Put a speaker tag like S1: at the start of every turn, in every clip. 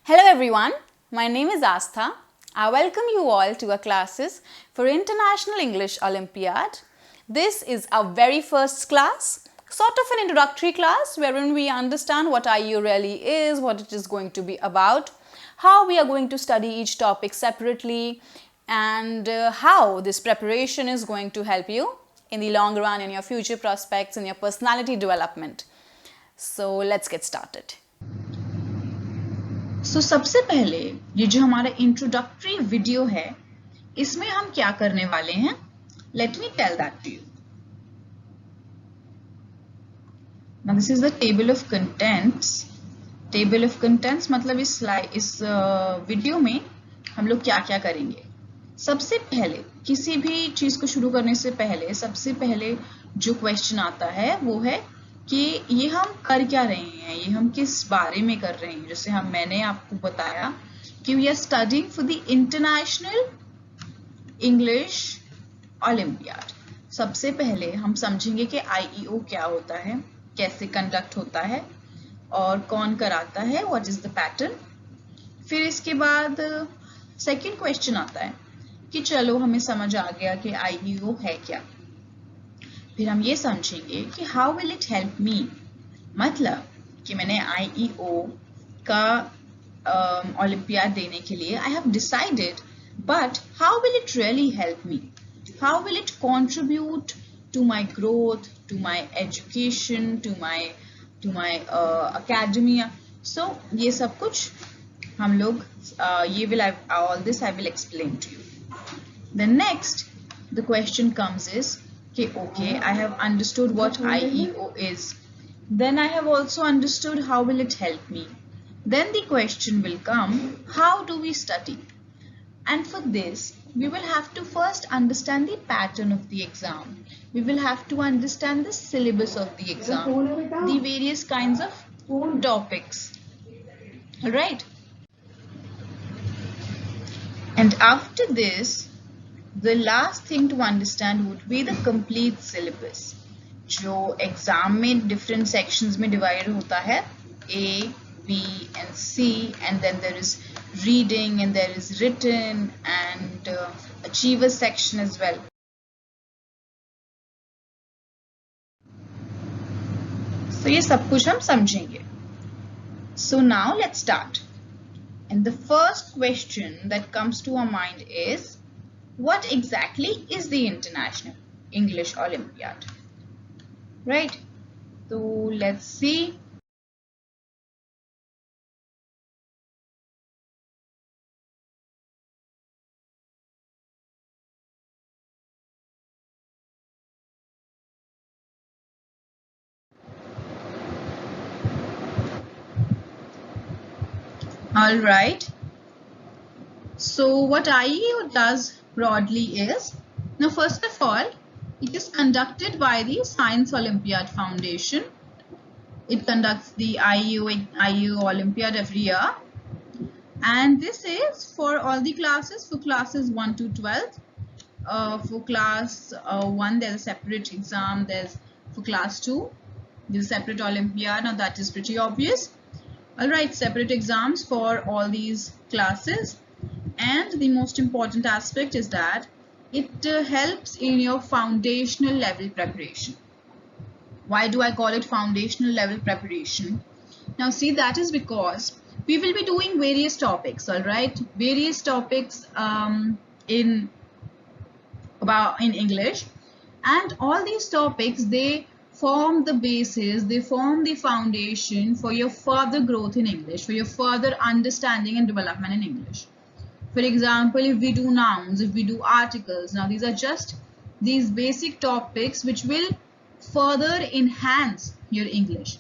S1: Hello everyone, my name is Aastha. I welcome you all to our classes for International English Olympiad. This is our very first class, sort of an introductory class wherein we understand what IU really is, what it is going to be about, how we are going to study each topic separately, and how this preparation is going to help you in the long run in your future prospects and your personality development. So let's get started.
S2: सबसे पहले ये जो हमारा introductory video है इसमें हम क्या करने वाले हैं let me tell that to you now this is the table of contents मतलब इस वीडियो में हम लोग क्या क्या करेंगे। सबसे पहले किसी भी चीज को शुरू करने से पहले सबसे पहले जो क्वेश्चन आता है वो है कि ये हम कर क्या रहे हैं, ये हम किस बारे में कर रहे हैं। जैसे मैंने आपको बताया कि we are studying for the international English olympiad. सबसे पहले हम समझेंगे कि आईईओ क्या होता है, कैसे कंडक्ट होता है और कौन कराता है, व्हाट इज द पैटर्न। फिर इसके बाद सेकंड क्वेश्चन आता है कि चलो हमें समझ आ गया कि आईईओ है क्या। फिर हम ये समझेंगे कि how will it help me, मतलब कि मैंने आईईओ का ओलंपियाड देने के लिए I have decided, but how will it really help me, how will it contribute to my growth, to my education, to my academia. So ये सब कुछ हम लोग ये will all this I will explain to you. The next the question comes is okay, I have understood what IEO is. Then I have also understood how will it help me. Then the question will come, how do we study? And for this, we will have to first understand the pattern of the exam. We will have to understand the syllabus of the exam, the various kinds of topics. Alright? And after this, the last thing to understand would be the complete syllabus, जो exam में different sections में divide होता है, A, B and C, and then there is reading and there is written and achievers section as well. So ये सब कुछ हम समझेंगे. So now let's start. And the first question that comes to our mind is, what exactly is the International English Olympiad? Right? So let's see. All right. So what IEO does broadly is, now first of all, it is conducted by the Science Olympiad Foundation. It conducts the IEO Olympiad every year, and this is for all the classes, for classes 1 to 12. For class 1 there's a separate exam, there's for class 2 there's a separate Olympiad. Now that is pretty obvious. Alright, separate exams for all these classes. And the most important aspect is that it helps in your foundational level preparation. Why do I call it foundational level preparation? Now see, that is because we will be doing various topics, all right? Various topics in English, and all these topics, they form the basis, they form the foundation for your further growth in English, for your further understanding and development in English. For example, if we do nouns, if we do articles, now these are just these basic topics which will further enhance your English.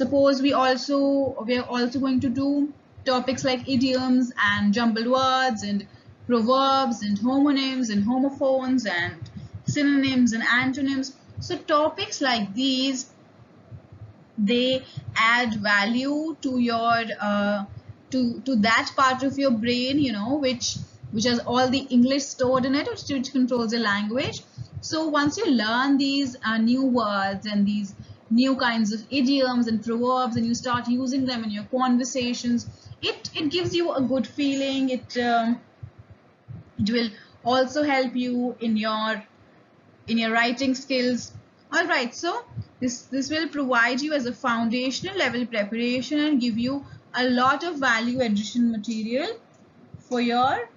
S2: Suppose we are also going to do topics like idioms and jumbled words and proverbs and homonyms and homophones and synonyms and antonyms. So topics like these, they add value to your to that part of your brain, you know, which has all the English stored in it, which controls the language. So once you learn these new words and these new kinds of idioms and proverbs and you start using them in your conversations, it gives you a good feeling. It will also help you in your writing skills. All right, so this will provide you as a foundational level preparation and give you a lot of value addition material for your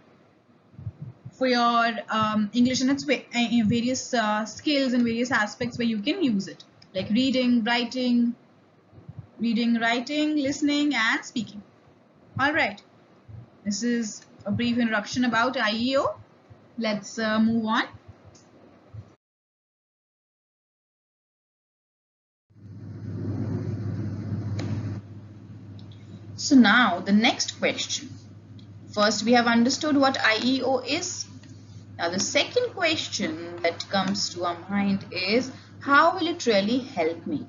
S2: English and its various skills and various aspects where you can use it, like reading, writing, listening, and speaking. All right, this is a brief introduction about IEO. Let's move on. So now the next question. First, we have understood what IEO is. Now the second question that comes to our mind is, how will it really help me?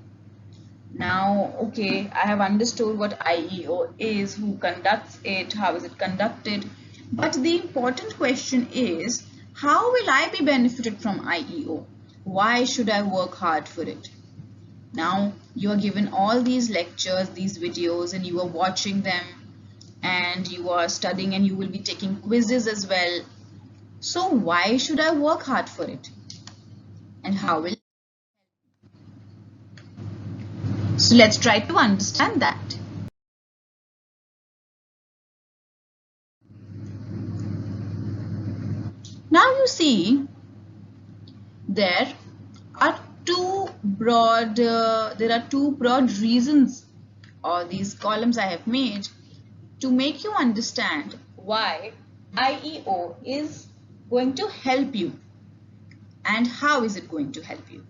S2: Now, okay, I have understood what IEO is, who conducts it, how is it conducted. But the important question is, how will I be benefited from IEO? Why should I work hard for it? Now, you are given all these lectures, these videos, and you are watching them, and you are studying, and you will be taking quizzes as well. So why should I work hard for it? And how will? So let's try to understand that. Now you see, there are two broad reasons, or these columns I have made to make you understand why IEO is going to help you and how is it going to help you.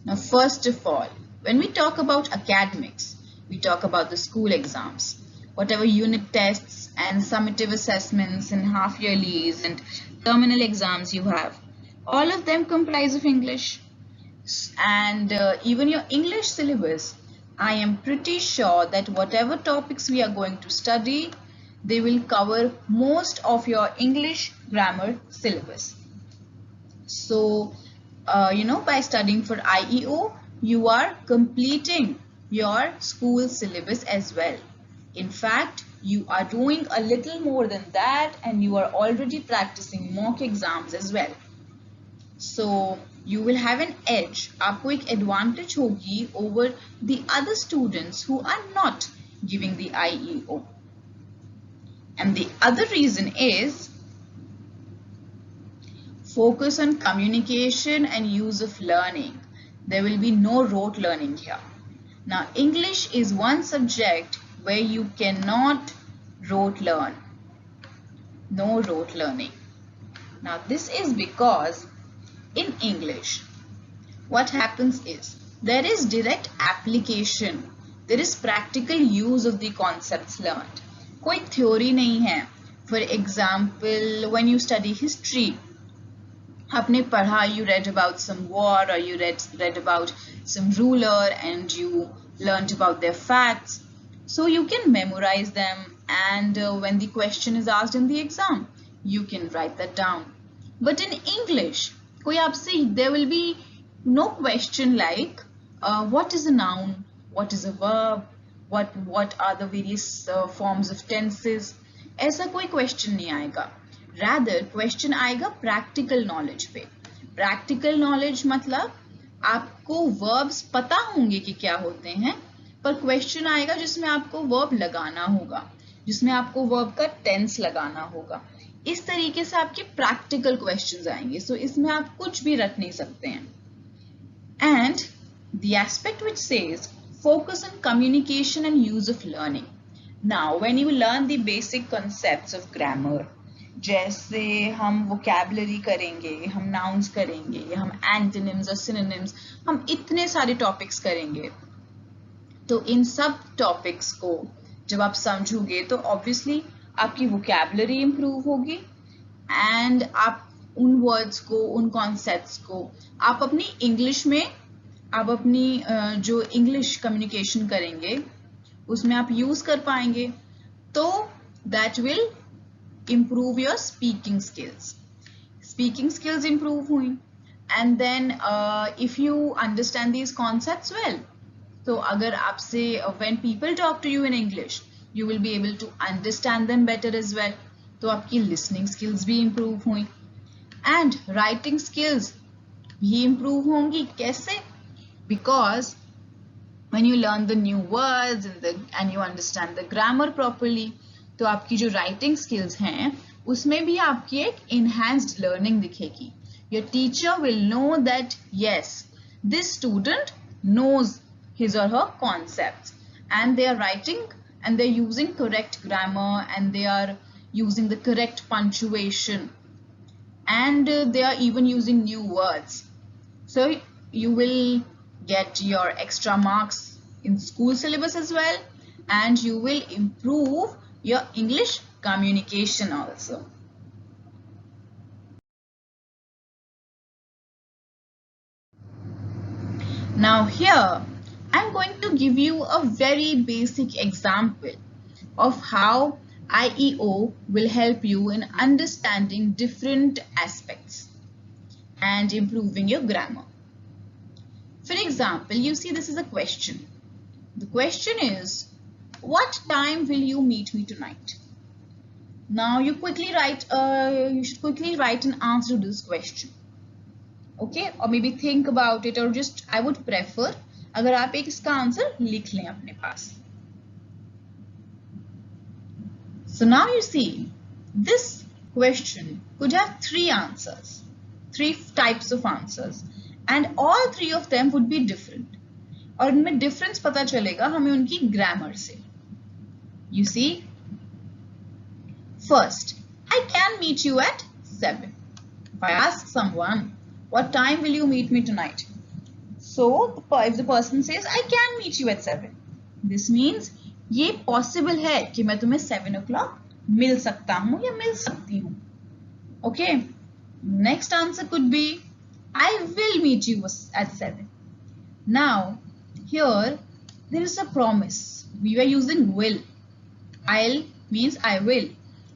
S2: Now, first of all, when we talk about academics, we talk about the school exams, whatever unit tests and summative assessments and half yearlies and terminal exams you have, all of them comprise of English. And even your English syllabus, I am pretty sure that whatever topics we are going to study, they will cover most of your English grammar syllabus. So, by studying for IEO, you are completing your school syllabus as well. In fact, you are doing a little more than that, and you are already practicing mock exams as well. So you will have an edge, आपको एक advantage होगी over the other students who are not giving the IEO. And the other reason is focus on communication and use of learning. There will be no rote learning here. Now, English is one subject where you cannot rote learn. No rote learning. Now, this is because in English, what happens is there is direct application. There is practical use of the concepts learned. कोई theory नहीं है. For example, when you study history, आपने पढ़ा, you read about some war or you read about some ruler and you learned about their facts. So you can memorize them, and when the question is asked in the exam, you can write that down. But in English, कोई आपसे, there will be no question like what is a noun, what is a verb, what are the various forms of tenses. ऐसा कोई question नहीं आएगा. Rather, question आएगा practical knowledge पे. Practical knowledge मतलब आपको verbs पता होंगे कि क्या होते हैं, पर question आएगा जिसमें आपको verb लगाना होगा, जिसमें आपको verb का tense लगाना होगा. इस तरीके से आपके practical questions आएंगे. So इसमें आप कुछ भी रख नहीं सकते हैं. And the aspect which says focus on communication and use of learning. Now, when you learn the basic concepts of grammar, जैसे हम vocabulary करेंगे, हम nouns करेंगे, हम antonyms और synonyms, हम इतने सारे topics करेंगे. तो इन सब topics को जब आप समझोगे तो obviously आपकी vocabulary improve होगी, and आप उन words को, उन concepts को आप अपनी English में, आप अपनी जो English communication करेंगे उसमें आप use कर पाएंगे. तो that will improve your speaking skills. Speaking skills improve हुई. And then if you understand these concepts well, तो अगर आपसे when people talk to you in English, you will be able to understand them better as well. तो आपकी listening skills भी improve हुई and writing skills भी improve होंगी. कैसे? Because when you learn the new words and you understand the grammar properly, तो आपकी जो writing skills हैं उसमें भी आपकी एक enhanced learning दिखेगी. Your teacher will know that yes, this student knows his or her concepts and they are writing and they're using correct grammar and they are using the correct punctuation and they are even using new words. So you will get your extra marks in school syllabus as well and you will improve your English communication also. Now here I'm going to give you a very basic example of how IEO will help you in understanding different aspects and improving your grammar. For example, you see this is a question. The question is, what time will you meet me tonight? Now you should quickly write an answer to this question. Okay, or maybe think about it, or just I would prefer अगर आप एक इसका answer लिख लें अपने पास. So now you see this question could have three answers, three types of answers, and all three of them would be different. और इनमें difference पता चलेगा हमें उनकी grammar से. You see, first, I can meet you at 7. If I ask someone, what time will you meet me tonight? So, if the person says, I can meet you at 7. This means, ये possible है कि मैं तुम्हें 7 o'clock मिल सकता हूँ या मिल सकती हूँ. Okay. Next answer could be, I will meet you at 7. Now, here, there is a promise. We were using will. I'll means I will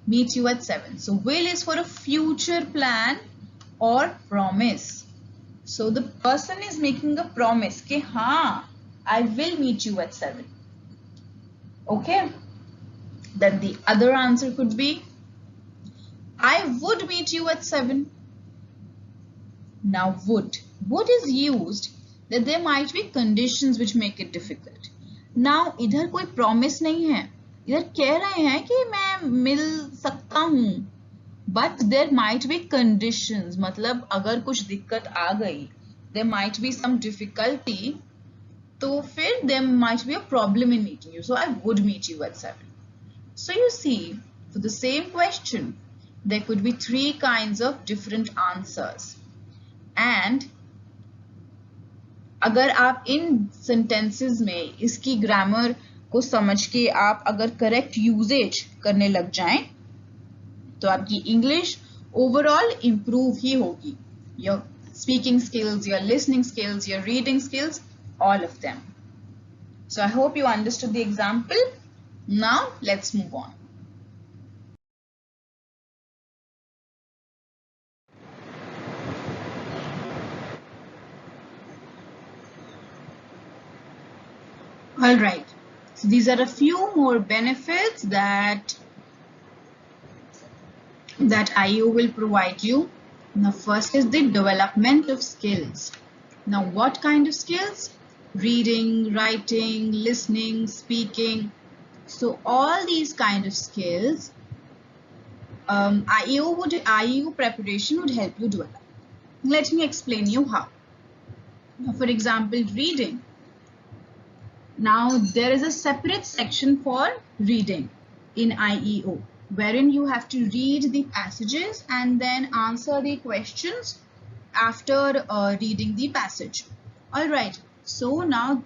S2: meet you at 7. So, will is for a future plan or promise. So the person is making a promise कि हाँ, I will meet you at 7. Okay. Then the other answer could be, I would meet you at 7. Now would is used that there might be conditions which make it difficult. Now इधर कोई promise नहीं है. इधर कह रहे हैं कि मैं मिल सकता हूँ. But there might be conditions. मतलब अगर कुछ दिक्कत आ गई, there might be some difficulty, तो फिर there might be a problem in meeting you. So I would meet you at 7. So you see, for the same question, there could be three kinds of different answers. And अगर आप इन sentences में इसकी grammar को समझ के आप अगर correct usage करने लग जाएं, तो आपकी English overall improve ही होगी. Your speaking skills, your listening skills, your reading skills, all of them. So I hope you understood the example. Now let's move on. All right. So these are a few more benefits that IEO will provide you. Now first is the development of skills. Now what kind of skills? Reading, writing, listening, speaking. So all these kind of skills IEO preparation would help you develop. Let me explain you how. Now, for example, reading. Now there is a separate section for reading in IEO, wherein you have to read the passages and then answer the questions after reading the passage. All right. So now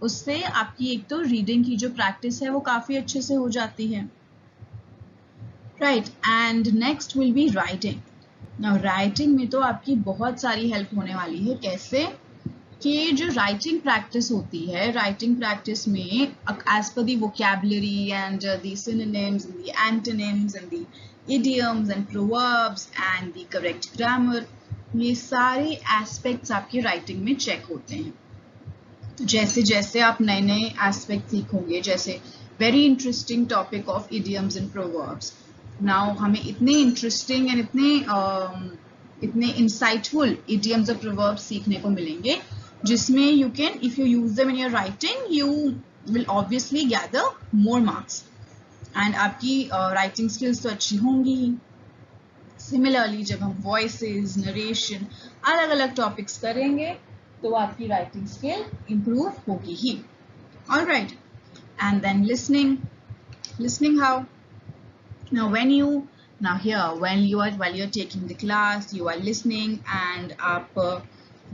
S2: उससे आपकी एक तो reading की जो practice है वो काफी अच्छे से हो जाती है. Right. And next will be writing. Now writing में तो आपकी बहुत सारी help होने वाली है. कैसे? कि जो writing practice होती है, writing practice में as per the vocabulary and the synonyms and the antonyms and the idioms and proverbs and the correct grammar, ये सारे aspects आपके writing में check होते हैं. जैसे जैसे आप नए नए एस्पेक्ट सीखोगे, जैसे very interesting topic of idioms and proverbs. Now हमें इतने इंटरेस्टिंग एंड इतने इंसाइटफुल इडियम्स और प्रोवर्ब्स सीखने को मिलेंगे, जिसमें you can, if you use them in your writing, you will obviously gather more marks and आपकी राइटिंग स्किल्स तो अच्छी होंगी ही. सिमिलरली जब हम वॉइसेस, नरेशन, अलग अलग टॉपिक्स करेंगे तो आपकी राइटिंग स्किल इंप्रूव होगी ही. Alright, and then listening how? Now when you are while you're taking the class, you are listening, and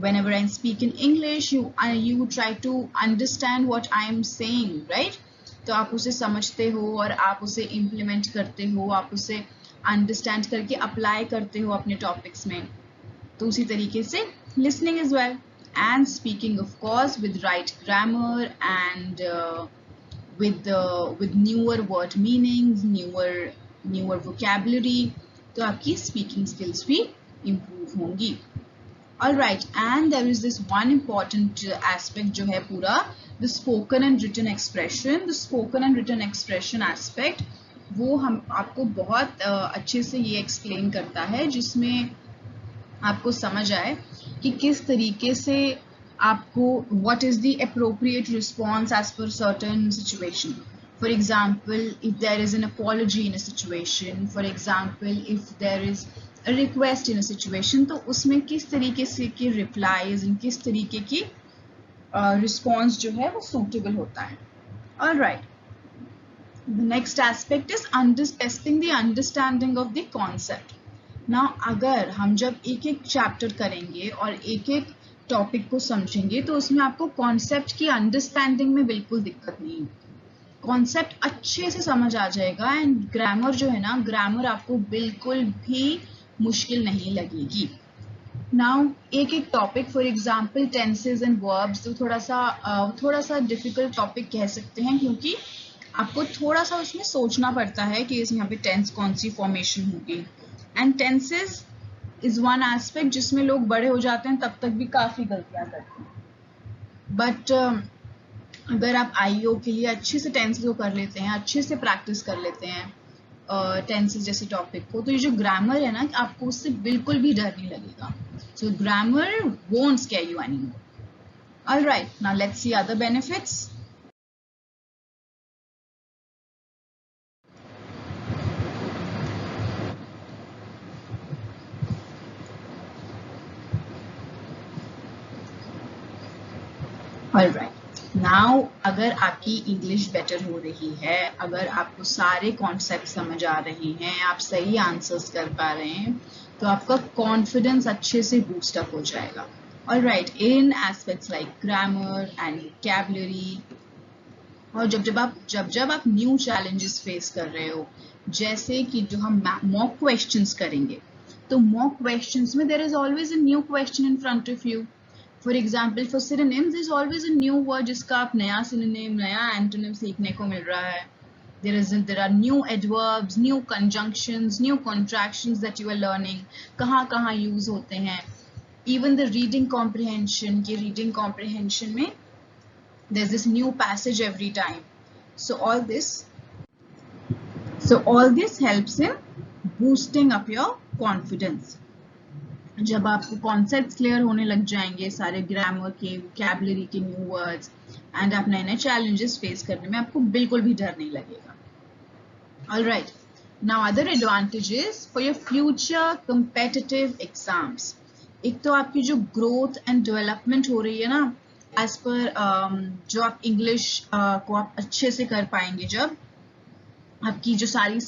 S2: whenever I speak in English, you try to understand what I am saying, right? तो आप उसे समझते हो और आप उसे implement करते हो, आप उसे अंडरस्टैंड करके अप्लाई करते हो अपने टॉपिक्स में. तो उसी तरीके से listening is well, and speaking of course with right grammar and with newer word meanings, newer vocabulary, तो आपकी speaking skills भी improve होंगी. Alright, and there is this one important aspect जो है पूरा, the spoken and written expression. The spoken and written expression aspect, वो हम आपको बहुत अच्छे से ये explain करता है, जिसमें आपको समझ आए कि किस तरीके से आपको what is the appropriate response as per certain situation. For example, if there is an apology in a situation, for example, if there is a request in a situation, तो उसमें किस तरीके से की replies and किस तरीके की response जो है वो suitable होता है. Alright. The next aspect is testing the understanding of the concept. Now, अगर हम जब एक एक चैप्टर करेंगे और एक एक टॉपिक को समझेंगे तो उसमें आपको कॉन्सेप्ट की अंडरस्टैंडिंग में बिल्कुल दिक्कत नहीं होगी. कॉन्सेप्ट अच्छे से समझ आ जाएगा, एंड ग्रामर जो है ना, ग्रामर आपको बिल्कुल भी मुश्किल नहीं लगेगी. नाउ एक एक topic, for example tenses and verbs, तो थोड़ा सा डिफिकल्ट टॉपिक कह सकते हैं, क्योंकि आपको थोड़ा सा उसमें सोचना पड़ता है कि इस यहाँ पे टेंस कौन सी फॉर्मेशन होगी. And tenses is one aspect जिसमें लोग बड़े हो जाते हैं तब तक भी काफी गलतियां करते हैं. बट अगर आप आईओ के लिए अच्छे से टेंसेस को कर लेते हैं, अच्छे से प्रैक्टिस कर लेते हैं टेंसेस जैसे टॉपिक को, तो ये जो ग्रामर है ना, आपको उससे बिल्कुल भी डर नहीं लगेगा. So grammar won't scare you anymore. Alright, now let's see other benefits. Alright. Now, अगर आपकी इंग्लिश बेटर हो रही है, अगर आपको सारे कॉन्सेप्ट समझ आ रहे हैं, आप सही आंसर्स कर पा रहे हैं, तो आपका कॉन्फिडेंस अच्छे से बूस्ट अप हो जाएगा. Alright, in aspects like grammar and vocabulary. और जब आप न्यू चैलेंजेस फेस कर रहे हो, जैसे कि जो हम मॉक क्वेश्चंस करेंगे, तो मॉक क्वेश्चंस में there is always a new question in front of you. For example, for synonyms, there's always a new word जिसका आप नया synonym, नया antonym सीखने को मिल रहा है. There are new adverbs, new conjunctions, new contractions that you are learning. कहाँ use होते हैं. Even the reading comprehension, ये reading comprehension में there's this new passage every time. So all this helps in boosting up your confidence. जब आपको concepts clear होने लग जाएंगे, सारे ग्रामर के, वोकैबुलरी के न्यू वर्ड्स, एंड आप नए नए चैलेंजेस फेस करने में आपको बिल्कुल भी डर नहीं लगेगा. Alright, now other advantages for your future competitive exams. एक तो आपकी जो ग्रोथ एंड डेवलपमेंट हो रही है ना, एज पर जो आप इंग्लिश को आप अच्छे से कर पाएंगे, जब आपकी जो सारी हो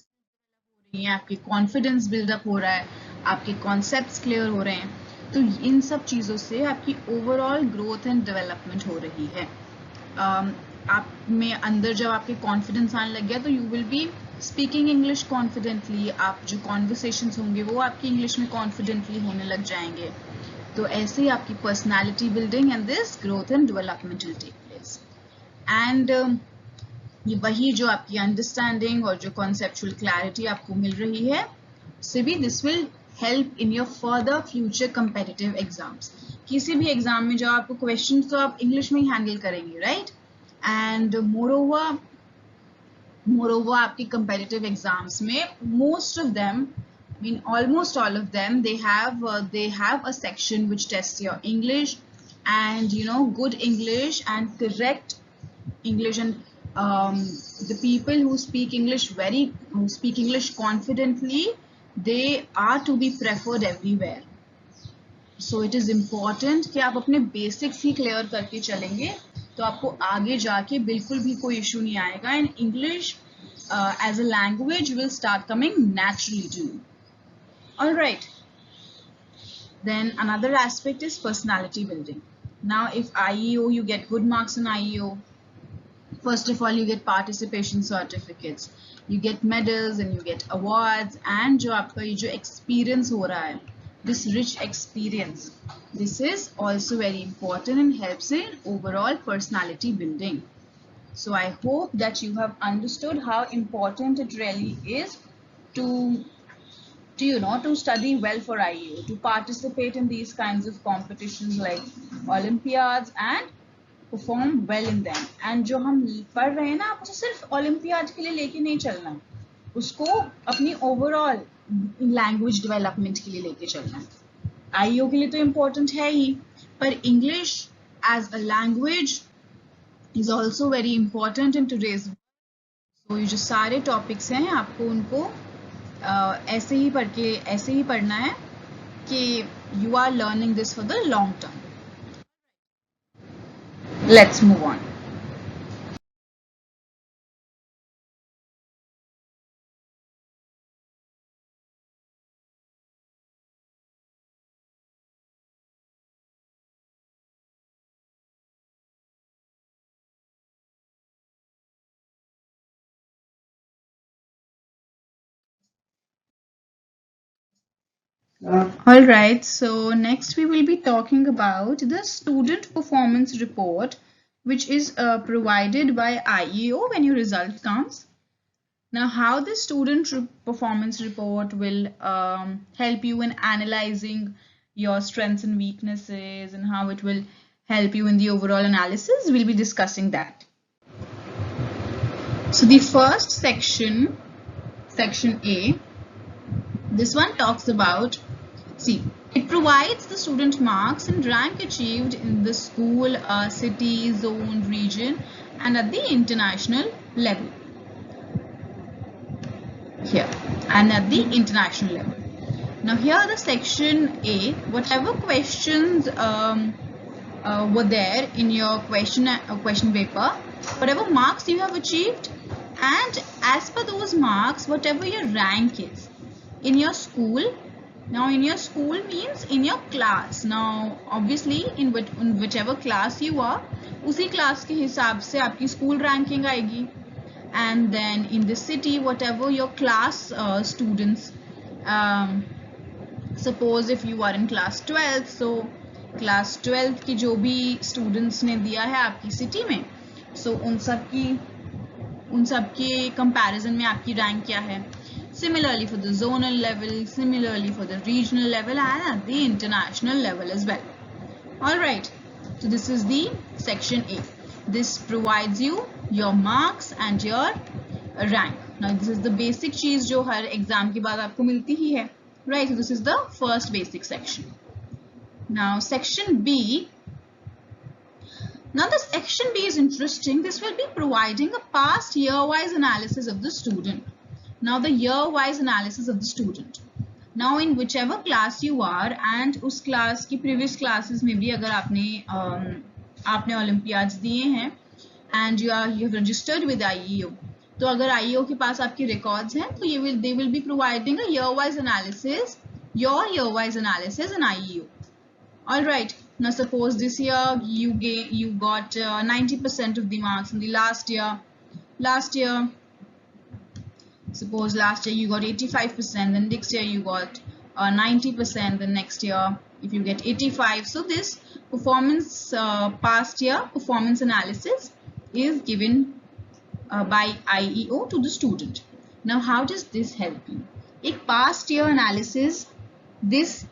S2: रही है, आपकी कॉन्फिडेंस बिल्डअप हो रहा है, आपके कॉन्सेप्ट्स क्लियर हो रहे हैं, तो इन सब चीज़ों से आपकी ओवरऑल ग्रोथ एंड डेवलपमेंट हो रही है. आप में अंदर जब आपके कॉन्फिडेंस आने लग गया, तो you will be speaking English confidently. आप जो कॉन्वर्सेशंस होंगे वो आपकी इंग्लिश में कॉन्फिडेंटली होने लग जाएंगे. तो ऐसे ही आपकी personality building and this growth and development will take place. And ये वही जो आपकी अंडरस्टैंडिंग और जो कॉन्सेप्चुअल क्लैरिटी आपको मिल रही है, से भी this will help in your further future competitive exams. किसी भी एग्जाम में जाओ आपको क्वेश्चन तो आप इंग्लिश में ही हैंडल करेंगे, राइट? एंड moreover आपकी competitive exams में most of them, I mean almost all of them, they have a section which tests your English, and you know, good English and correct English, and the people who speak English confidently, they are to be preferred everywhere. So it is important कि आप अपने basics ही clear करके चलेंगे तो आपको आगे जाके बिल्कुल भी कोई issue नहीं आएगा, and English as a language will start coming naturally to you. All right. Then another aspect is personality building. Now, if IEO, you get good marks in IEO. First of all, you get participation certificates, you get medals, and you get awards. And जो आपका ये जो experience हो रहा है, this rich experience, this is also very important and helps in overall personality building. So I hope that you have understood how important it really is to to study well for IEO, to participate in these kinds of competitions like Olympiads and perform well in them. And जो हम पढ़ रहे हैं ना, आपको सिर्फ olympiad के लिए लेके नहीं चलना, उसको अपनी ओवरऑल लैंग्वेज डेवलपमेंट के लिए लेके चलना है. आईईओ के लिए तो इम्पोर्टेंट है ही, पर English as a language is also very important in today's. तो ये जो सारे टॉपिक्स हैं आपको उनको ऐसे ही पढ़ना है कि you are learning this for the long term. Let's move on. All right, so next we will be talking about the student performance report, which is provided by IEO when your result comes. Now, how the student performance report will help you in analyzing your strengths and weaknesses, and how it will help you in the overall analysis, we'll be discussing that. So the first section, section A, this one talks about, see, it provides the student marks and rank achieved in the school, city, zone, region, and at the international level. Here, and at the international level. Now here the section A, whatever questions were there in your question paper, whatever marks you have achieved, and as per those marks, whatever your rank is in your school. Now in your school means in your class. Now obviously in whichever class you are, उसी class के हिसाब से आपकी school ranking आएगी. And then in the city, whatever your class students, suppose if you are in class 12th, so class 12th की जो भी students ने दिया है आपकी city में, so उन सब की comparison में आपकी rank क्या है. Similarly for the zonal level, similarly for the regional level, and at the international level as well. Alright, so this is the section A. This provides you your marks and your rank. Now this is the basic चीज जो हर exam के बाद आपको मिलती ही है. Right, so this is the first basic section. Now section B. Now this section B is interesting. This will be providing a past year-wise analysis of the student. Now the year-wise analysis of the student. Now in whichever class you are, and उस class की previous classes में भी अगर आपने Olympiads दिए हैं, and you have registered with IEO, तो अगर IEO के पास आपके records हैं, तो they will be providing a year-wise analysis, your year-wise analysis in IEO. All right. Now suppose this year you got 90% of the marks in the last year. Suppose last year you got 85%, then next year you got 90%, then next year if you get 85. So this performance, past year performance analysis is given by IEO to the student. Now how does this help you? A past year analysis, this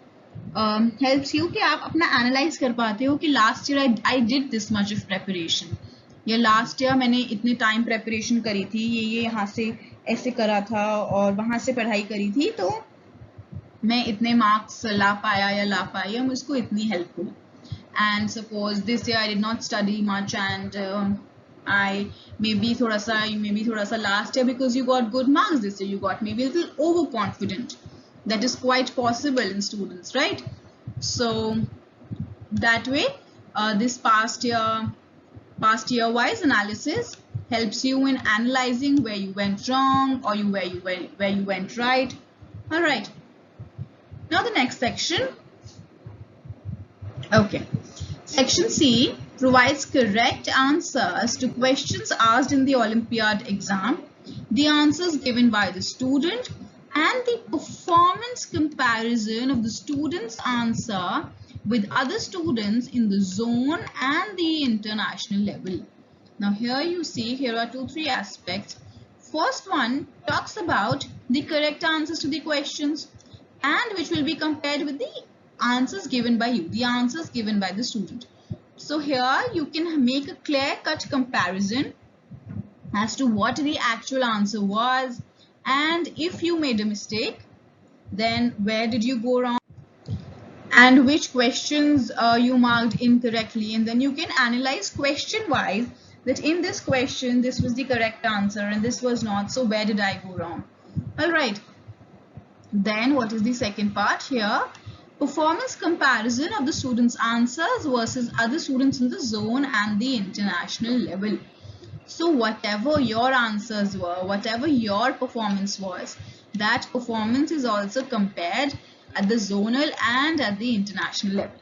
S2: helps you कि आप अपना analyse कर पाते हो कि last year I did this much of preparation, या last year मैंने इतने टाइम प्रेपरेशन करी थी, ये यहाँ से ऐसे करा था और वहाँ से पढ़ाई करी थी, तो मैं इतने मार्क्स ला पाया या ला पाई, या मुझको इतनी हेल्प हुई. And suppose this year I did not study much, and I maybe thoda sa last year, because you got good marks this year, you got maybe a little overconfident. That is quite possible in students, right? So that way this past year wise analysis helps you in analyzing where you went wrong or where you went right. All right, now the next section. Okay, section C provides correct answers to questions asked in the Olympiad exam, the answers given by the student, and the performance comparison of the student's answer with other students in the zone and the international level. Now here you see, here are 2-3 aspects. First one talks about the correct answers to the questions, and which will be compared with the answers given by you, the answers given by the student. So here you can make a clear-cut comparison as to what the actual answer was, and if you made a mistake, then where did you go wrong, and which questions you marked incorrectly, and then you can analyze question-wise that in this question this was the correct answer and this was not, so where did I go wrong? All right. Then what is the second part here? Performance comparison of the students' answers versus other students in the zone and the international level. So whatever your answers were, whatever your performance was, that performance is also compared at the zonal and at the international level.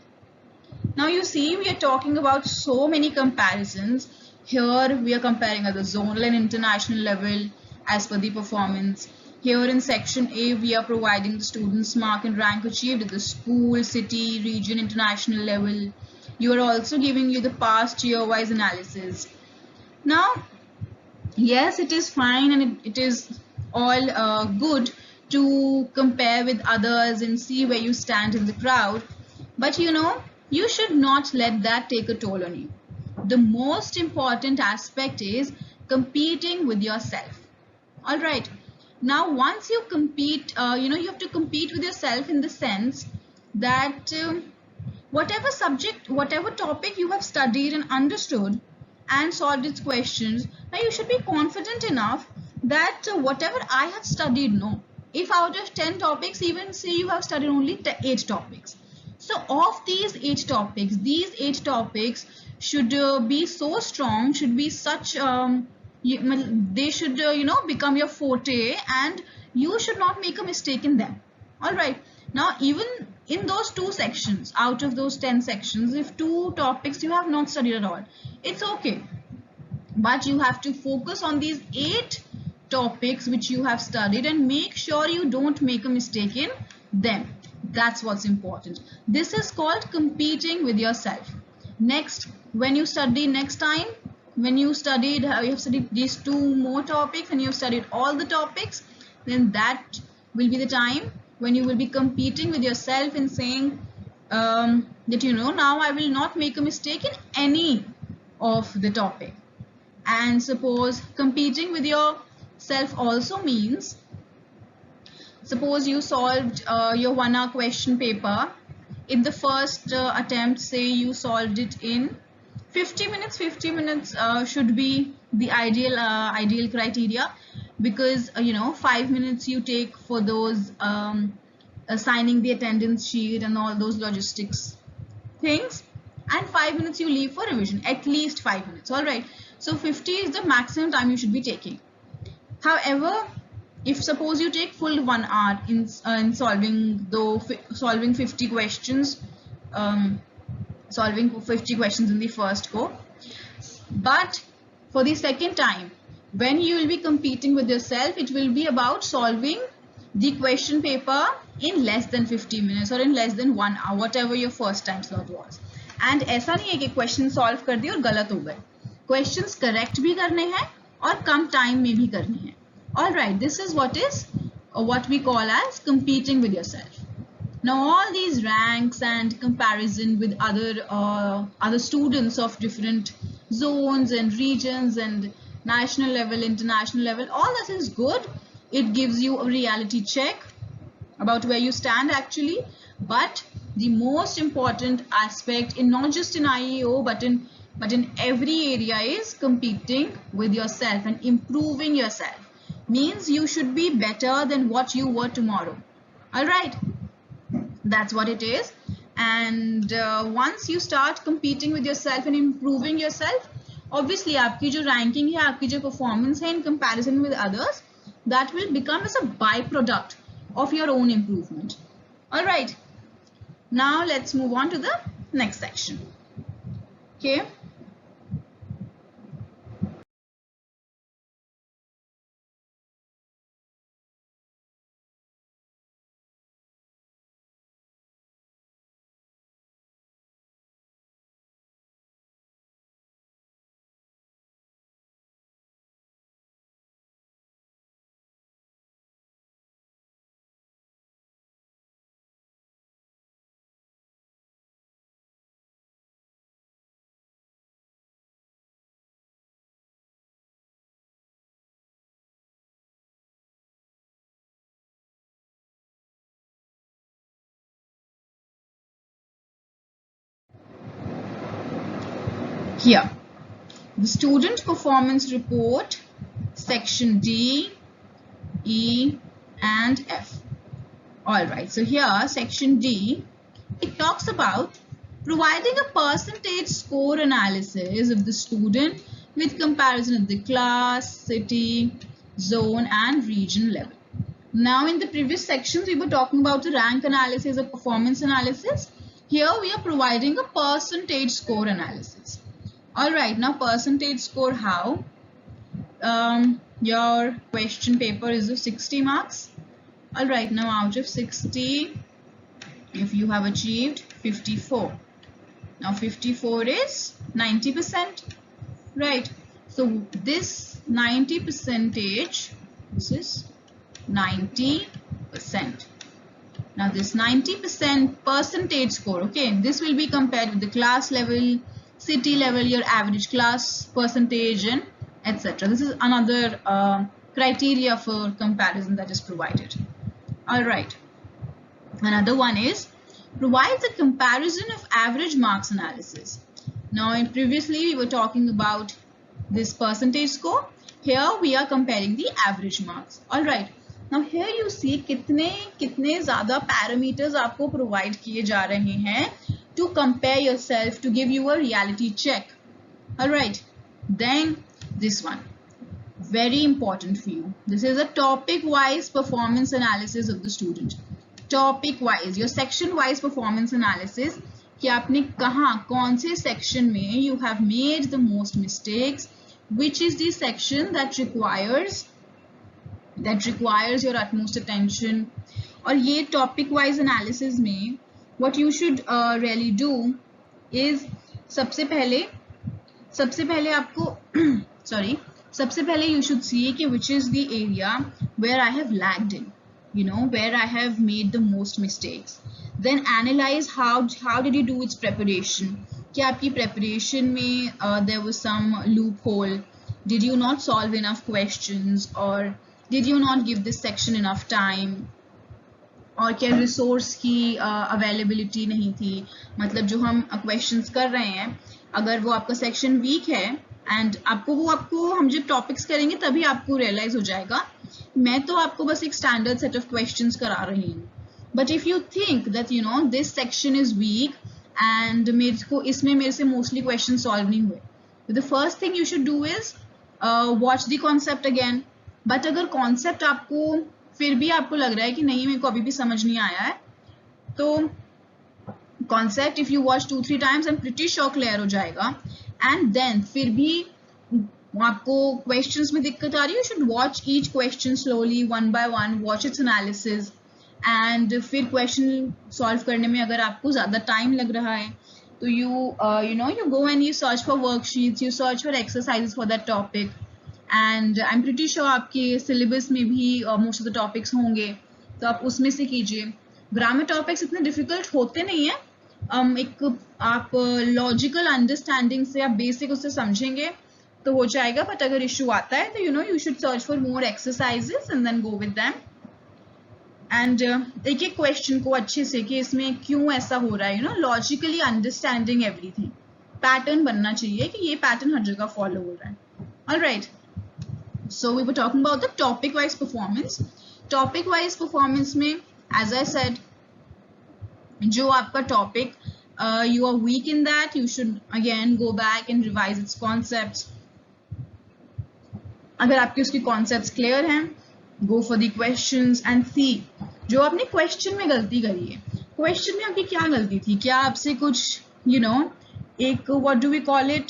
S2: Now you see, we are talking about so many comparisons. Here we are comparing at the zonal and international level as per the performance. Here in section A, we are providing the students' mark and rank achieved at the school, city, region, international level. You are also giving you the past year-wise analysis. Now, yes, it is fine and it is all good to compare with others and see where you stand in the crowd. But you know, you should not let that take a toll on you. The most important aspect is competing with yourself. All right. Now, once you compete, you have to compete with yourself in the sense that whatever subject, whatever topic you have studied and understood and solved its questions, now you should be confident enough that whatever I have studied, no, if out of 10 topics, even say you have studied only 8 topics. So of these 8 topics, these 8 topics should be so strong, should be such they should become your forte, and you should not make a mistake in them. All right. Now even in those 2 sections, out of those 10 sections, if 2 topics you have not studied at all, it's okay, but you have to focus on these 8 topics which you have studied and make sure you don't make a mistake in them. That's what's important. This is called competing with yourself. Next, when you study next time, when you studied, you have studied these 2 more topics and you have studied all the topics, then that will be the time when you will be competing with yourself and saying that now I will not make a mistake in any of the topic. And suppose competing with yourself also means, suppose you solved your 1-hour question paper. In the first attempt, say you solved it in 50 minutes. 50 minutes should be the ideal criteria, because 5 minutes you take for those assigning the attendance sheet and all those logistics things, and 5 minutes you leave for revision, at least 5 minutes. All right, so 50 is the maximum time you should be taking. However, if suppose you take full 1 hour in solving 50 questions, solving 50 questions in the first go, but for the second time when you will be competing with yourself, it will be about solving the question paper in less than 50 minutes or in less than 1 hour, whatever your first time slot was. And ऐसा नहीं है कि question solve कर दिए और गलत हो गए, questions correct भी करने हैं और कम time में भी करने हैं. All right, this is what we call as competing with yourself. Now all these ranks and comparison with other students of different zones and regions and national level, international level, all that is good. It gives you a reality check about where you stand actually. But the most important aspect in not just in IEO but in every area is competing with yourself and improving yourself. Means you should be better than what you were tomorrow. All right. That's what it is. And once you start competing with yourself and improving yourself, obviously आपकी जो ranking है, आपकी जो performance है in comparison with others, that will become as a byproduct of your own improvement. All right. Now let's move on to the next section. Okay. Here, the student performance report, section D, E, and F. All right, so here, section D, it talks about providing a percentage score analysis of the student with comparison of the class, city, zone, and region level. Now, in the previous sections, we were talking about the rank analysis or performance analysis. Here, we are providing a percentage score analysis. All right, now percentage score how? Your question paper is of 60 marks. All right, now out of 60, if you have achieved 54. Now 54 is 90%, right? So this 90 percentage, this is 90%. Now this 90% percentage score, okay, this will be compared with the class level, city level, your average class percentage, and etc. This is another criteria for comparison that is provided. All right. Another one is provides a comparison of average marks analysis. Now, previously we were talking about this percentage score. Here we are comparing the average marks. All right. Now here you see कितने ज़्यादा parameters आपको provide किए जा रहे हैं to compare yourself, to give you a reality check. All right. Then this one, very important for you. This is a topic-wise performance analysis of the student. Topic-wise, your section-wise performance analysis. कि आपने कहाँ, कौन से section में you have made the most mistakes, which is the section that requires your utmost attention. और ये topic-wise analysis में what you should really do is सबसे पहले आपको सबसे पहले you should see कि which is the area where I have lagged in, where I have made the most mistakes. Then analyze how did you do its preparation. कि आपकी preparation में there was some loophole. Did you not solve enough questions, or did you not give this section enough time? और क्या resource की availability नहीं थी, मतलब जो हम क्वेश्चंस कर रहे हैं अगर वो आपका सेक्शन वीक है एंड आपको हम जब टॉपिक्स करेंगे तभी आपको रियलाइज हो जाएगा मैं तो आपको बस एक स्टैंडर्ड सेट ऑफ क्वेश्चंस करा रही हूँ. But if you think that this section is weak and इसमें मेरे से मोस्टली क्वेश्चन सॉल्व नहीं हुए, the first thing you should do is watch the concept again. But अगर कॉन्सेप्ट आपको फिर भी आपको लग रहा है कि नहीं मेरे को अभी भी समझ नहीं आया है, तो concept if you watch 2-3 times and pretty sure clear हो जाएगा. एंड देन फिर भी आपको क्वेश्चंस में दिक्कत आ रही है, you should watch each question slowly, one by one, watch it's analysis. And फिर क्वेश्चन सॉल्व करने में अगर आपको ज़्यादा टाइम लग रहा है तो you go and you search for worksheets, you search for exercises for that topic. And I am pretty sure आपके सिलेबस में भी मोस्ट ऑफ द टॉपिक्स होंगे, तो आप उसमें से कीजिए. ग्रामर टॉपिक्स इतने डिफिकल्ट होते नहीं है, एक आप लॉजिकल अंडरस्टैंडिंग से आप बेसिक उससे समझेंगे तो हो जाएगा, बट अगर इशू आता है तो you should search for more exercises and then go with them, and एक एक क्वेश्चन को अच्छे से कि इसमें क्यों ऐसा हो रहा है, लॉजिकली अंडरस्टैंडिंग एवरीथिंग, पैटर्न बनना चाहिए कि ये पैटर्न हर जगह फॉलो हो रहा है. Alright, so we were talking about the topic wise performance. Topic wise performance में as I said, जो आपका topic you are weak in that, you should again go back and revise its concepts. अगर आपके उसकी concepts clear हैं, go for the questions and see जो आपने question में गलती करी है, question में आपकी क्या गलती थी, क्या आपसे कुछ एक what do we call it,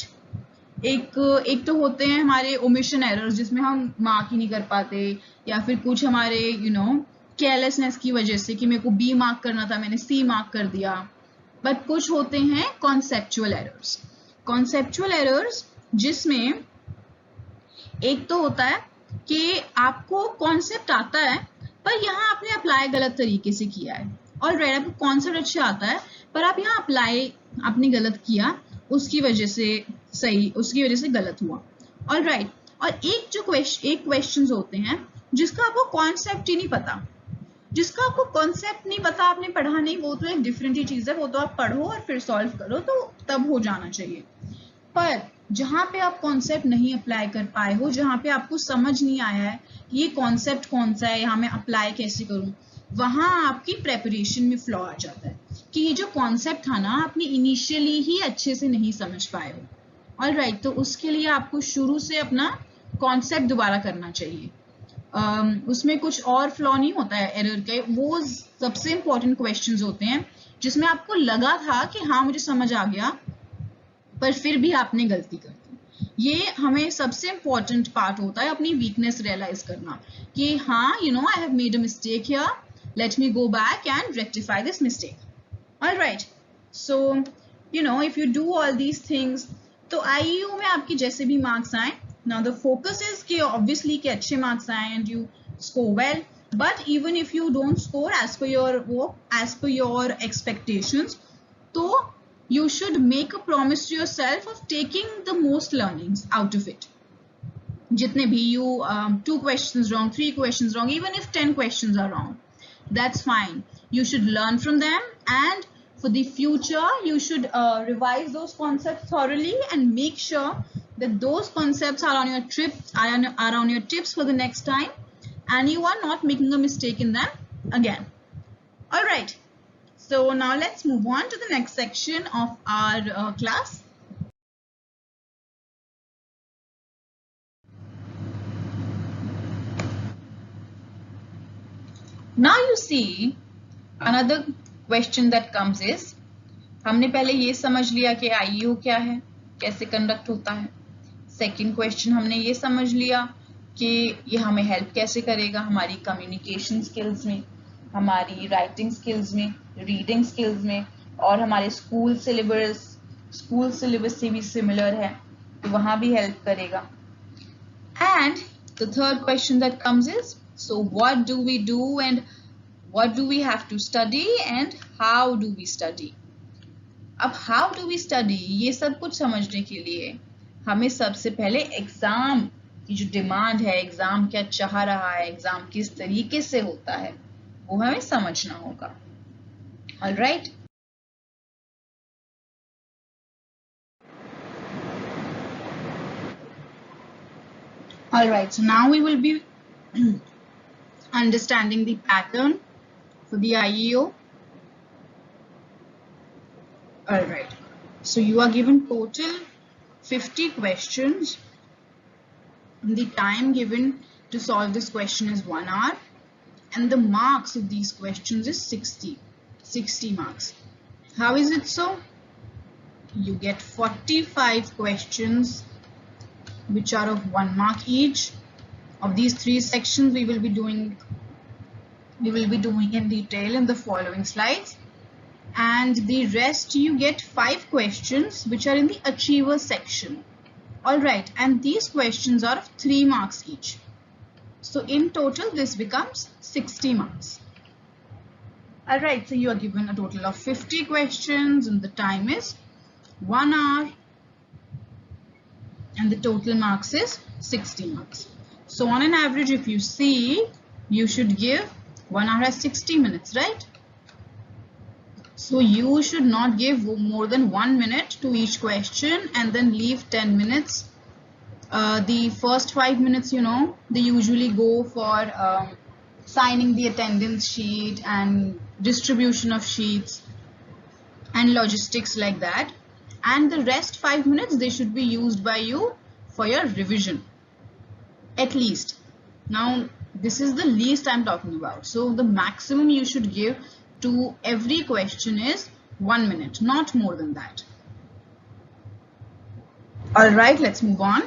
S2: एक तो होते हैं हमारे ओमिशन एरर्स जिसमें हम मार्क ही नहीं कर पाते, या फिर कुछ हमारे केयरलेसनेस की वजह से कि मेरे को बी मार्क करना था मैंने सी मार्क कर दिया. बट कुछ होते हैं कॉन्सेप्चुअल एरर्स. कॉन्सेप्चुअल एरर्स जिसमें एक तो होता है कि आपको कॉन्सेप्ट आता है पर यहाँ आपने अप्लाई गलत तरीके से किया है. ऑलराइट, आपको कॉन्सेप्ट अच्छा आता है पर आप यहाँ अप्लाई आपने गलत किया, उसकी वजह से गलत हुआ. ऑलराइट, और एक क्वेश्चंस होते हैं जिसका आपको कॉन्सेप्ट ही नहीं पता, आपने पढ़ा नहीं, वो तो एक डिफरेंट ही चीज है, वो तो आप पढ़ो और फिर सॉल्व करो तो तब हो जाना चाहिए. पर जहां पे आप कॉन्सेप्ट नहीं अप्लाई कर पाए हो, जहां पे आपको समझ नहीं आया है कि ये कॉन्सेप्ट कौन सा है, यहाँ मैं अप्लाई कैसे करूं, वहां आपकी प्रेपरेशन में फ्लॉ आ जाता है कि ये जो कॉन्सेप्ट था ना आपने इनिशियली ही अच्छे से नहीं समझ पाए हो. ऑलराइट, तो उसके लिए आपको शुरू से अपना कॉन्सेप्ट दोबारा करना चाहिए. उसमें कुछ और फ्लॉ नहीं होता है एरर के, वो सबसे इंपॉर्टेंट क्वेश्चंस होते हैं जिसमें आपको लगा था कि हाँ मुझे समझ आ गया पर फिर भी आपने गलती कर दी. ये हमें सबसे इंपॉर्टेंट पार्ट होता है अपनी वीकनेस रियलाइज करना कि हाँ I have made a mistake here, let me go back and rectify this mistake. Alright, so if you do all these things तो IEO में आपके जैसे भी मार्क्स आए, नाउ द फोकस इज कि ऑब्वियसली कि अच्छे मार्क्स आए and you score well, but even if you don't score as per your expectations, तो you should make a promise to yourself of taking the most learnings out of it. Jitne bhi you 2 questions wrong, 3 questions wrong, even if 10 questions are wrong, that's fine. You should learn from them, and for the future you should revise those concepts thoroughly and make sure that those concepts are on your tips for the next time, and you are not making a mistake in them again. All right. So now let's move on to the next section of our class. Now you see another question that comes is, हमने पहले ये समझ लिया कि IEO क्या है, कैसे conduct होता है. सेकंड क्वेश्चन हमने ये समझ लिया कि ये हमें हेल्प कैसे करेगा हमारी कम्युनिकेशन स्किल्स में, हमारी राइटिंग स्किल्स में, रीडिंग स्किल्स में, और हमारे स्कूल सिलेबस से भी सिमिलर है तो वहां भी हेल्प करेगा. And the third question that comes is, so what do we do and what do we have to study and how do we study. अब हाउ डू वी स्टडी, ये सब कुछ समझने के लिए हमें सबसे पहले एग्जाम की जो डिमांड है, एग्जाम क्या चाह रहा है, एग्जाम किस तरीके से होता है, वो हमें समझना होगा. Alright, so now we will be understanding the pattern for the IEO. Alright, so you are given total 50 questions. The time given to solve this question is 1 hour, and the marks of these questions is 60 marks. How is it so? You get 45 questions which are of 1 mark each. Of these 3 sections we will be doing in detail in the following slides, and the rest you get 5 questions which are in the achiever section. Alright, and these questions are of 3 marks each. So in total this becomes 60 marks. Alright, so you are given a total of 50 questions and the time is 1 hour and the total marks is 60 marks. So on an average, if you see, you should give 1 hour as 60 minutes, right? So you should not give more than 1 minute to each question and then leave 10 minutes. The first 5 minutes, you know, they usually go for signing the attendance sheet and distribution of sheets and logistics like that. And the rest 5 minutes, they should be used by you for your revision, at least. Now, this is the least I'm talking about. So the maximum you should give to every question is 1 minute, not more than that. All right, let's move on.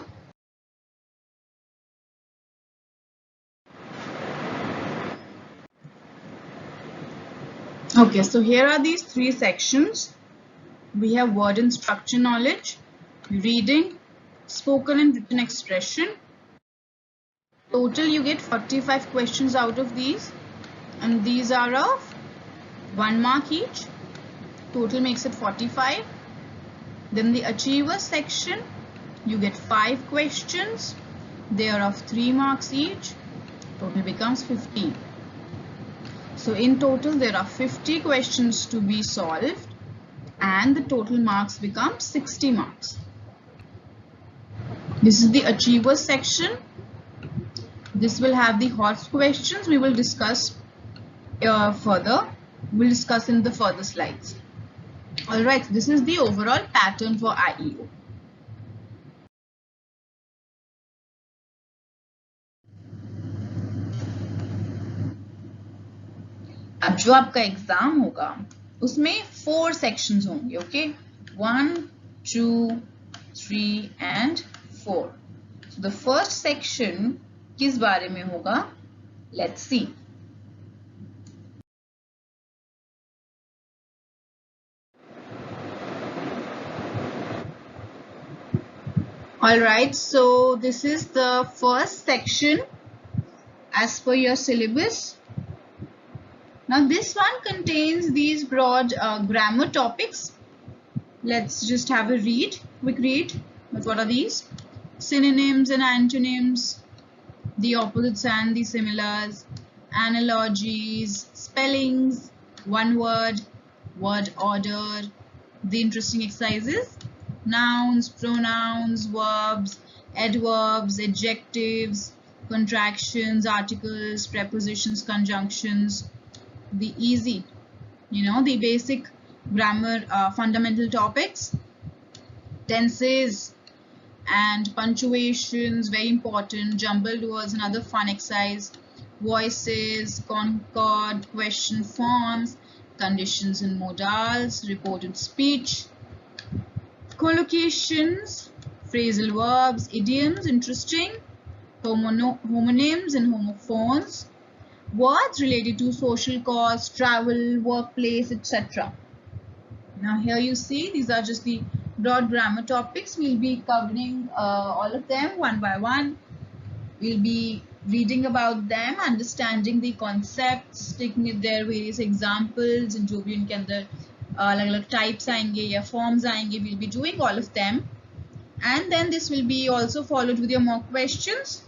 S2: Okay, so here are these 3 sections. We have word and structure knowledge, reading, spoken and written expression. Total you get 45 questions out of these, and these are of 1 mark each. Total makes it 45. Then the achievers section, you get 5 questions. They are of 3 marks each. Total becomes 15. So in total there are 50 questions to be solved and the total marks become 60 marks. This is the achievers section. This will have the hot questions. We will discuss further. We'll discuss in the further slides. Alright, this is the overall pattern for IEO. अब जो आपका exam होगा उसमें 4 sections होंगे, okay, 1, 2, 3 and 4. So the first section किस बारे में होगा? Let's see. Alright, so this is the first section as per your syllabus. Now this one contains these broad grammar topics. Let's just have a quick read. But what are these? Synonyms and antonyms, the opposites and the similars, analogies, spellings, one word, word order, the interesting exercises, nouns, pronouns, verbs, adverbs, adjectives, contractions, articles, prepositions, conjunctions, the easy, the basic grammar fundamental topics, tenses and punctuations, very important, jumbled words, another fun exercise, voices, concord, question forms, conditions and modals, reported speech, collocations, phrasal verbs, idioms, interesting, homonyms and homophones, words related to social cause, travel, workplace, etc. Now here you see these are just the broad grammar topics. We'll be covering all of them one by one. We'll be reading about them, understanding the concepts, taking it their various examples, and जो भी उनके अंदर अलग-अलग types आएंगे या forms आएंगे, we'll be doing all of them. And then this will be also followed with your mock questions.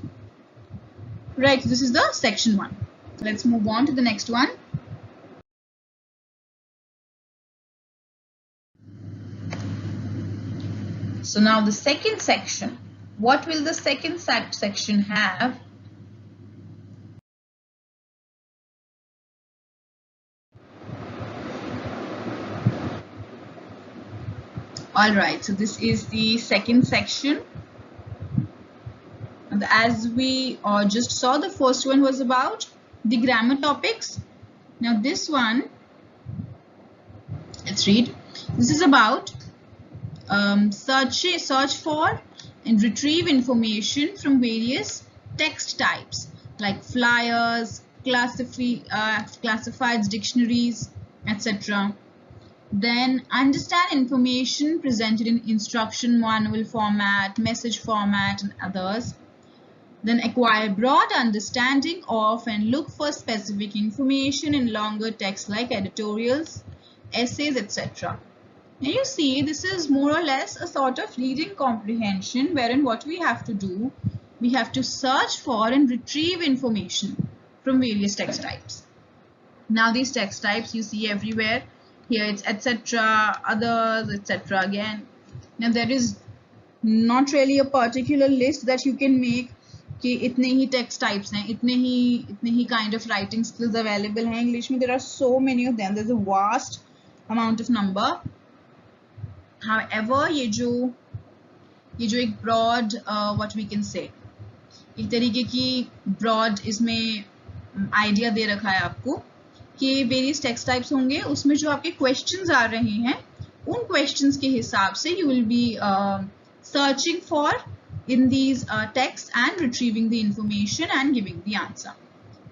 S2: Right, this is the section 1. Let's move on to the next one. So now the second section. What will the second section have? Alright, so this is the second section. As we just saw, the first one was about the grammar topics. Now this one, let's read. This is about search for and retrieve information from various text types like flyers, classifieds, dictionaries, etc. Then understand information presented in instruction manual format, message format and others. Then acquire broad understanding of and look for specific information in longer texts like editorials, essays, etc. Now you see, this is more or less a sort of reading comprehension wherein what we have to do, we have to search for and retrieve information from various text types. Now these text types you see everywhere. Here it's etc, others, etc again. Now there is not really a particular list that you can make कि इतने ही text types हैं, इतने ही kind of writing skills available हैं English में. There are so many of them. There's a vast amount of number. However, ये जो एक broad what we can say, एक तरीके की broad इसमें idea दे रखा है आपको कि various text types होंगे, उसमें जो आपके questions आ रहे हैं, उन questions के हिसाब से you will be searching for in these texts and retrieving the information and giving the answer.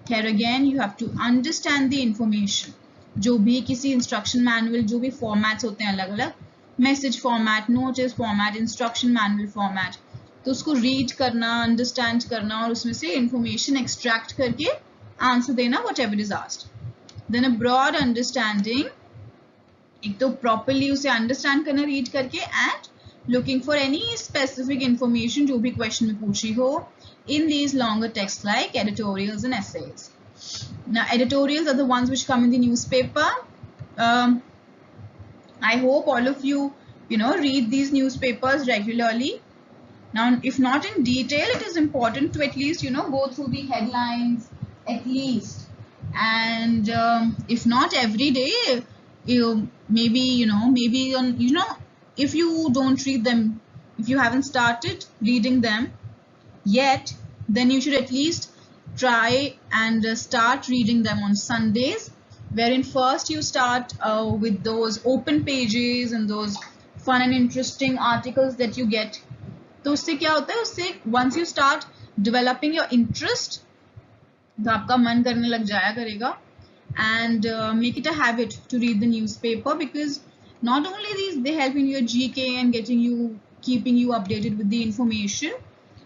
S2: Here again you have to understand the information. जो भी किसी instruction manual, जो भी formats होते हैं अलग अलग, message format, notice format, instruction manual format, तो उसको read करना, understand करना और उसमें से information extract करके answer देना whatever is asked. Then a broad understanding, एक तो properly उसे understand करना read करके and looking for any specific information जो भी question में पूछी हो in these longer texts like editorials and essays. Now editorials are the ones which come in the newspaper. I hope all of you read these newspapers regularly. Now if not in detail, it is important to at least go through the headlines at least, and if not every day, maybe if you don't read them, if you haven't started reading them yet, then you should at least try and start reading them on Sundays, wherein first you start with those open pages and those fun and interesting articles that you get. तो उससे क्या होता है, उससे once you start developing your interest, तो आपका मन करने लग जाया करेगा, and make it a habit to read the newspaper, because not only these they help in your GK and keeping you updated with the information,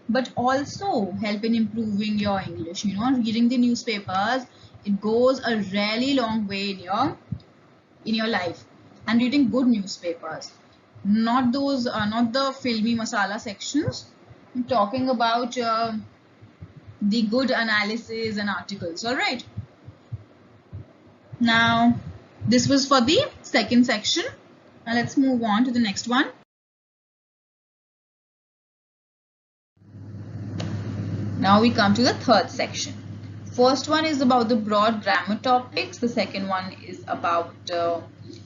S2: but also help in improving your English. Reading the newspapers, it goes a really long way in your life, and reading good newspapers, not those not the filmy masala sections. I'm talking about the good analysis and articles. All right, now this was for the second section. Now let's move on to the next one. Now we come to the third section. First one is about the broad grammar topics. The second one is about the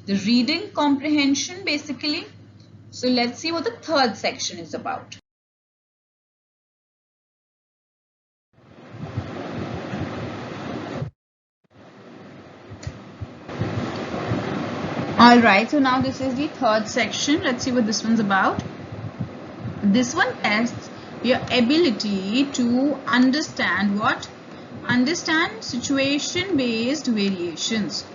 S2: reading comprehension basically. So let's see what the third section is about. Alright, so now this is the third section. Let's see what this one's about. This one tests your ability to understand situation-based variations.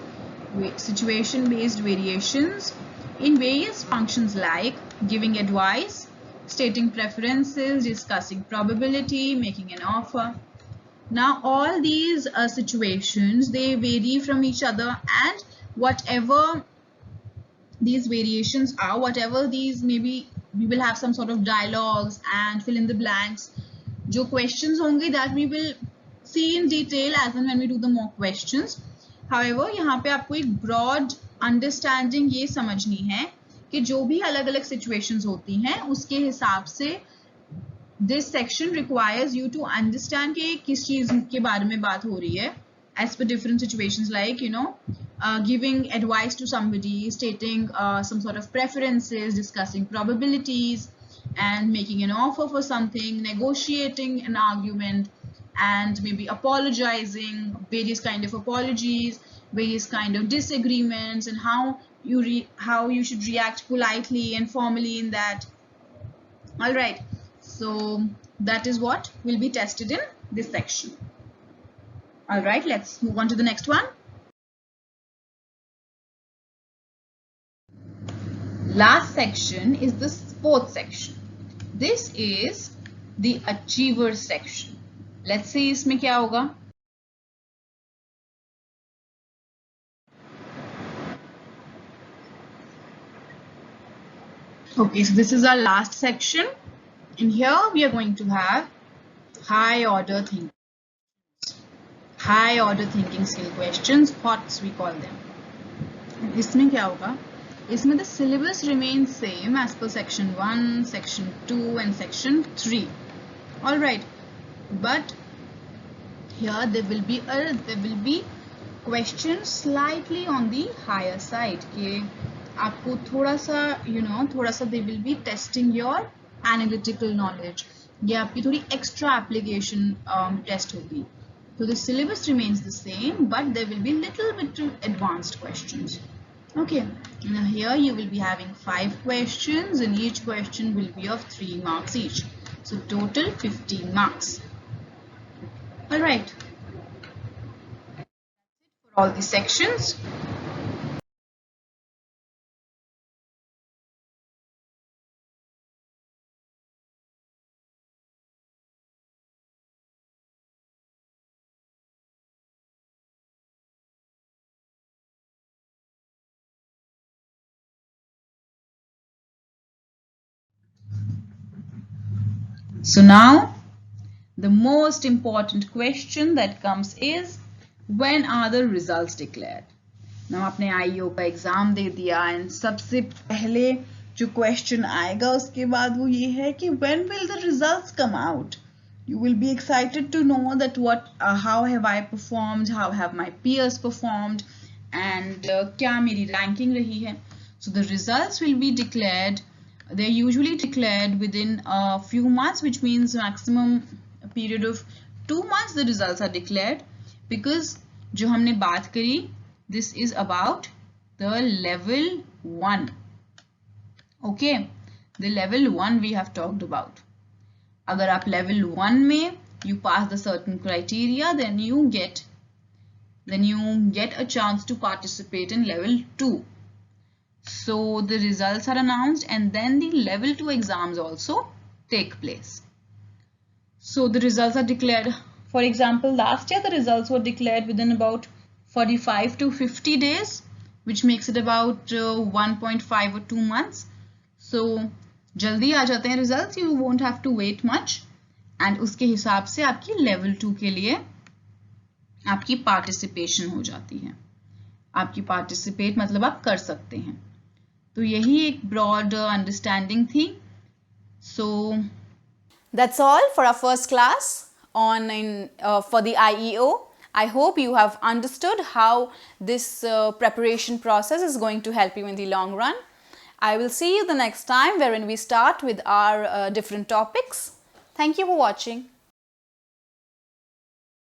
S2: Situation-based variations in various functions like giving advice, stating preferences, discussing probability, making an offer. Now all these situations, they vary from each other, and whatever these variations are, whatever these, maybe we will have some sort of dialogues and fill in the blanks. जो questions होंगे, that we will see in detail as and when we do the mock questions. However, यहाँ पे आपको एक broad understanding ये समझनी है कि जो भी अलग अलग situations होती हैं, उसके हिसाब से this section requires you to understand कि किस चीज के बारे में बात हो रही है, as per different situations like giving advice to somebody, stating some sort of preferences, discussing probabilities, and making an offer for something, negotiating an argument, and maybe apologizing, various kind of apologies, various kind of disagreements, and how you should react politely and formally in that. All right, so that is what will be tested in this section. All right, let's move on to the next one. Last section is the fourth section. This is the Achievers section. Let's see इसमें क्या होगा. Okay, so this is our last section. In here we are going to have high order thinking. High order thinking skill questions, HOTS we call them. इसमें क्या होगा? इसमें the syllabus remains same as per section 1, section 2 and section 3. Alright, but here there will be questions slightly on the higher side. कि आपको थोड़ा सा they will be testing your analytical knowledge. ये आपकी थोड़ी extra application test होगी. So the syllabus remains the same, but there will be little bit advanced questions. Okay, now here you will be having 5 questions and each question will be of 3 marks each. So total 15 marks. Alright, that's it for all the sections. So now the most important question that comes is, when are the results declared? Now आपने IEO का exam दे दिया and सबसे पहले जो question आएगा उसके बाद वो ये है कि when will the results come out? You will be excited to know that how have I performed, how have my peers performed, and क्या मेरी ranking रही है. So the results will be declared. They're usually declared within a few months, which means maximum period of 2 months the results are declared, because जो हमने बात करी, this is about the level 1. Okay, the level 1 we have talked about. अगर आप level 1 में you pass the certain criteria, then you get a chance to participate in level 2. So the results are announced and then the level 2 exams also take place. So the results are declared. For example, last year the results were declared within about 45 to 50 days, which makes it about 1.5 or 2 months. So जल्दी आ जाते हैं results, you won't have to wait much. And उसके हिसाब से आपकी level 2 के लिए आपकी participation हो जाती है. आपकी participate मतलब आप कर सकते हैं. तो यही एक broad understanding थी. So
S1: that's all for our first class for the IEO. I hope you have understood how this preparation process is going to help you in the long run. I will see you the next time wherein we start with our different topics. Thank you for watching.